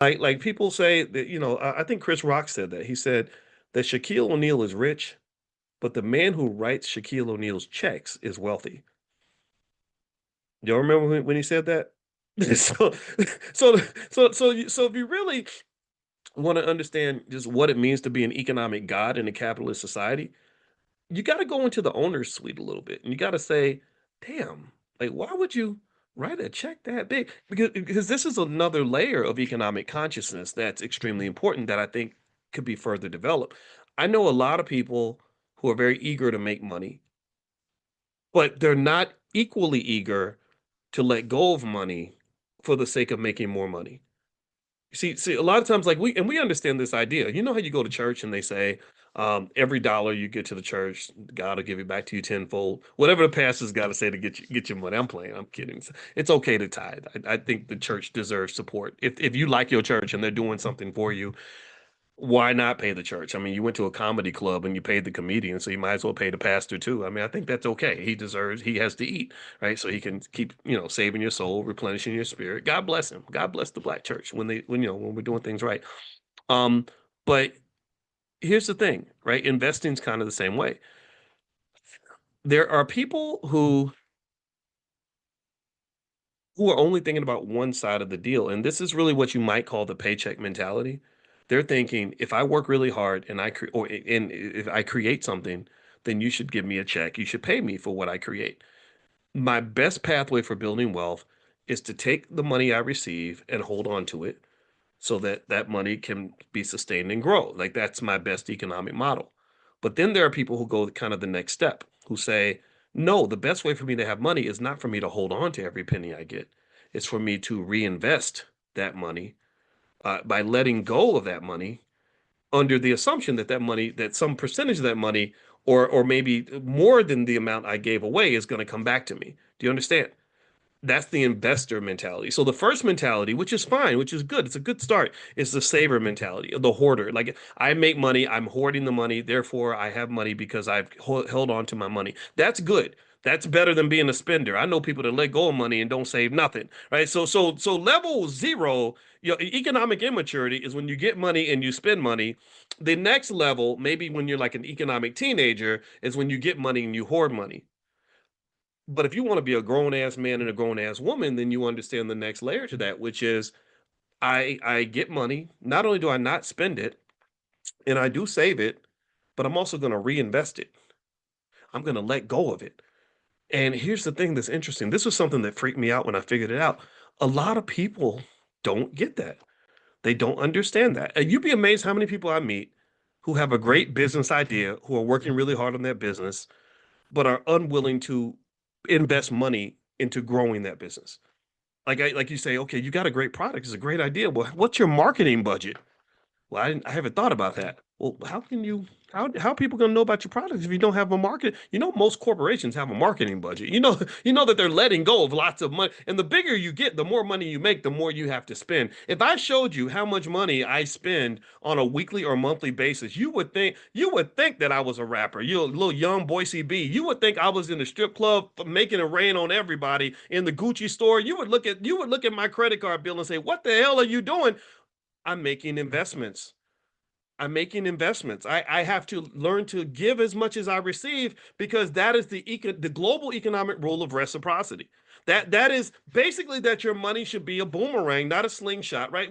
Like people say that, I think Chris Rock said that. He said that Shaquille O'Neal is rich, but the man who writes Shaquille O'Neal's checks is wealthy. Y'all remember when he said that? So, so, so if you really want to understand just what it means to be an economic god in a capitalist society, you got to go into the owner's suite a little bit, and you got to say, "Damn, like why would you write a check that big?" Because this is another layer of economic consciousness that's extremely important that I think could be further developed. I know a lot of people who are very eager to make money, but they're not equally eager to let go of money for the sake of making more money. See, a lot of times, like we understand this idea. You know how you go to church and they say, every dollar you get to the church, God will give it back to you tenfold. Whatever the pastor's got to say to get your money. I'm playing. I'm kidding. It's okay to tithe. I think the church deserves support. If you like your church and they're doing something for you, why not pay the church? I mean, you went to a comedy club and you paid the comedian, so you might as well pay the pastor too. I mean, I think that's okay. He has to eat, right? So he can keep, saving your soul, replenishing your spirit. God bless him. God bless the black church when we're doing things right. Um, but here's the thing, right? Investing's kind of the same way. There are people who are only thinking about one side of the deal. And this is really what you might call the paycheck mentality. They're thinking, if I work really hard and if I create something, then you should give me a check. You should pay me for what I create. My best pathway for building wealth is to take the money I receive and hold on to it so that that money can be sustained and grow. Like that's my best economic model. But then there are people who go kind of the next step, who say, no, the best way for me to have money is not for me to hold on to every penny I get. It's for me to reinvest that money by letting go of that money under the assumption that that some percentage of that money, or maybe more than the amount I gave away, is going to come back to me. Do you understand? That's the investor mentality. So the first mentality, which is fine, which is good, it's a good start, is the saver mentality, the hoarder. Like I make money, I'm hoarding the money, therefore I have money because I've held on to my money. That's good. That's better than being a spender. I know people that let go of money and don't save nothing, right? So level zero, economic immaturity is when you get money and you spend money. The next level, maybe when you're like an economic teenager, is when you get money and you hoard money. But if you want to be a grown ass man and a grown ass woman, then you understand the next layer to that, which is I get money. Not only do I not spend it, and I do save it, but I'm also going to reinvest it. I'm going to let go of it. And here's the thing that's interesting. This was something that freaked me out when I figured it out. A lot of people don't get that. They don't understand that. And you'd be amazed how many people I meet who have a great business idea, who are working really hard on their business, but are unwilling to invest money into growing that business. Like you say, okay, you got a great product, it's a great idea. Well, what's your marketing budget? Well, I haven't thought about that. Well, how are people going to know about your products if you don't have a market? Most corporations have a marketing budget. You know that they're letting go of lots of money. And the bigger you get, the more money you make, the more you have to spend. If I showed you how much money I spend on a weekly or monthly basis, you would think that I was a rapper. You a little young Boise B. You would think I was in the strip club making it rain on everybody in the Gucci store. You would look at my credit card bill and say, "What the hell are you doing?" I'm making investments. I'm making investments. I have to learn to give as much as I receive because that is the global economic rule of reciprocity. That is basically that your money should be a boomerang, not a slingshot, right?